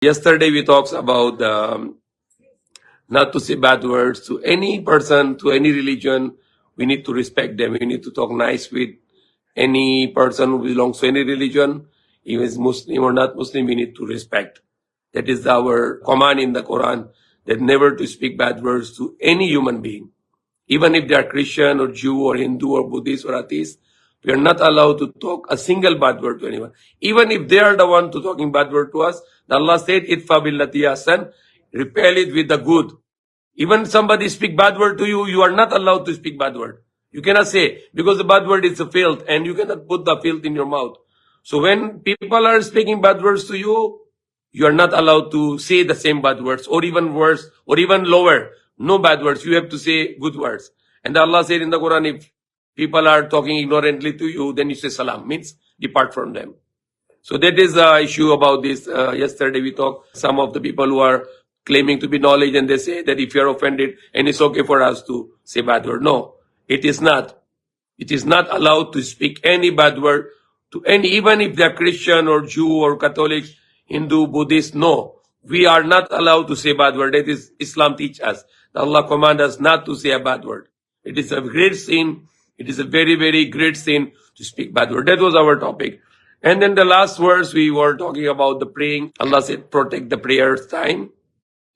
Yesterday we talked about not to say bad words to any person, to any religion. We need to respect them. We need to talk nice with any person who belongs to any religion, even is Muslim or not Muslim. We need to respect. That is our command in the Quran, that never to speak bad words to any human being. Even if they are Christian or Jew or Hindu or Buddhist or atheist, we are not allowed to talk a single bad word to anyone. Even if they are the one to talking bad word to us, Allah said, "Itfa billati ahsan," repel it with the good. Even somebody speak bad word to you, you are not allowed to speak bad word. You cannot say, because the bad word is a filth, and you cannot put the filth in your mouth. So when people are speaking bad words to you, you are not allowed to say the same bad words, or even worse, or even lower. No bad words. You have to say good words. And Allah said in the Quran, if people are talking ignorantly to you, then you say salam, means depart from them. So that is the issue about this. Yesterday we talked, some of the people who are claiming to be knowledge, and they say that if you are offended, and it's okay for us to say bad word. No, it is not. It is not allowed to speak any bad word to any, even if they are Christian or Jew or Catholic, Hindu, Buddhist. No, we are not allowed to say bad word. That is Islam teach us. Allah command us not to say a bad word. It is a great sin. It is a very, very great sin to speak bad word. That was our topic. And then the last verse we were talking about the praying. Allah said, protect the prayer time,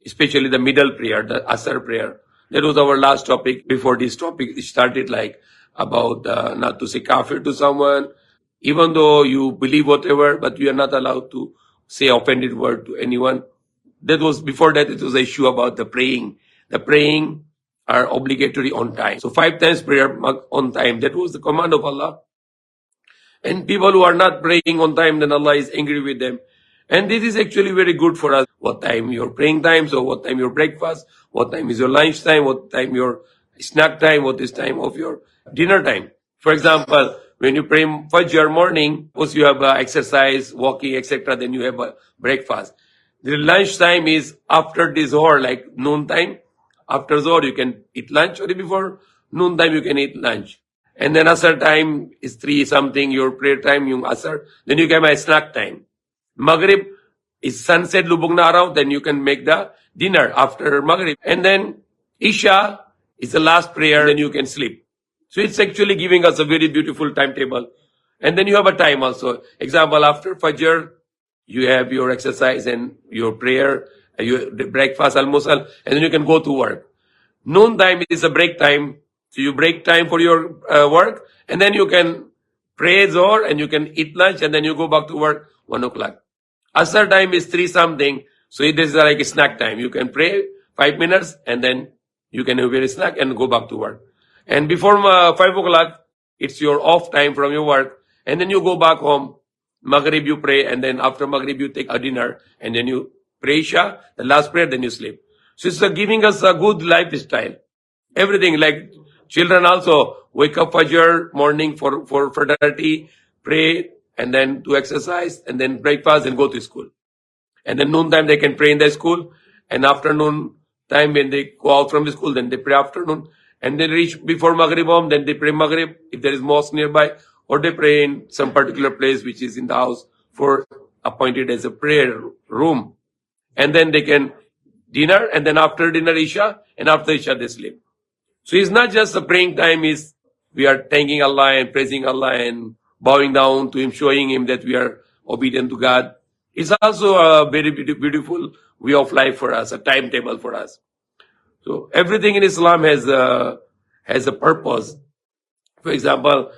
especially the middle prayer, the Asr prayer. That was our last topic. Before this topic started, like about not to say kafir to someone, even though you believe whatever, but you are not allowed to say offended word to anyone. That was before that. It was an issue about the praying. The praying are obligatory on time. So 5 times prayer on time. That was the command of Allah. And people who are not praying on time, then Allah is angry with them. And this is actually very good for us. What time your praying time, so what time your breakfast, what time is your lunch time, what time your snack time, what is time of your dinner time. For example, when you pray Fajr morning, suppose you have exercise, walking, etc., then you have a breakfast. The lunch time is after this Zohar, like noon time. After Zohar, you can eat lunch, or before noon time, you can eat lunch. And then Asr time is 3 something, your prayer time, yung Asr. Then you can have a snack time. Maghrib is sunset, lubog na araw, then you can make the dinner after Maghrib. And then Isha is the last prayer, then you can sleep. So it's actually giving us a very beautiful timetable. And then you have a time also. Example, after Fajr, you have your exercise and your prayer, your breakfast, al-musal, and then you can go to work. Noon time is a break time. So you break time for your work, and then you can pray Zohar, and you can eat lunch, and then you go back to work 1 o'clock. Asr time is 3 something, so it is like a snack time. You can pray 5 minutes, and then you can have your snack and go back to work. And before 5 o'clock, it's your off time from your work, and then you go back home. Maghrib you pray, and then after Maghrib you take a dinner, and then you pray Isha, the last prayer, then you sleep. So it's giving us a good lifestyle. Everything, like children also wake up Fajr morning for fraternity, pray, and then do exercise, and then breakfast, and go to school. And then noon time they can pray in the school, and afternoon time when they go out from the school, then they pray afternoon, and then reach before Maghrib home, then they pray Maghrib if there is mosque nearby, or they pray in some particular place which is in the house for appointed as a prayer room. And then they can dinner, and then after dinner Isha, and after Isha they sleep. So it's not just a praying time, is we are thanking Allah and praising Allah and bowing down to Him, showing Him that we are obedient to God. It's also a very beautiful way of life for us, a timetable for us. So everything in Islam has a purpose. For example,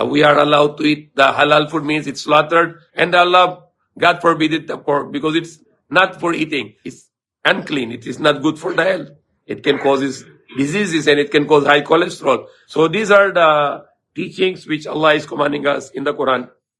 we are allowed to eat the halal food, means it's slaughtered, and Allah, God forbid it, the pork, because it's not for eating. It's unclean. It is not good for the health. It can cause diseases, and it can cause high cholesterol. So these are the teachings which Allah is commanding us in the Quran.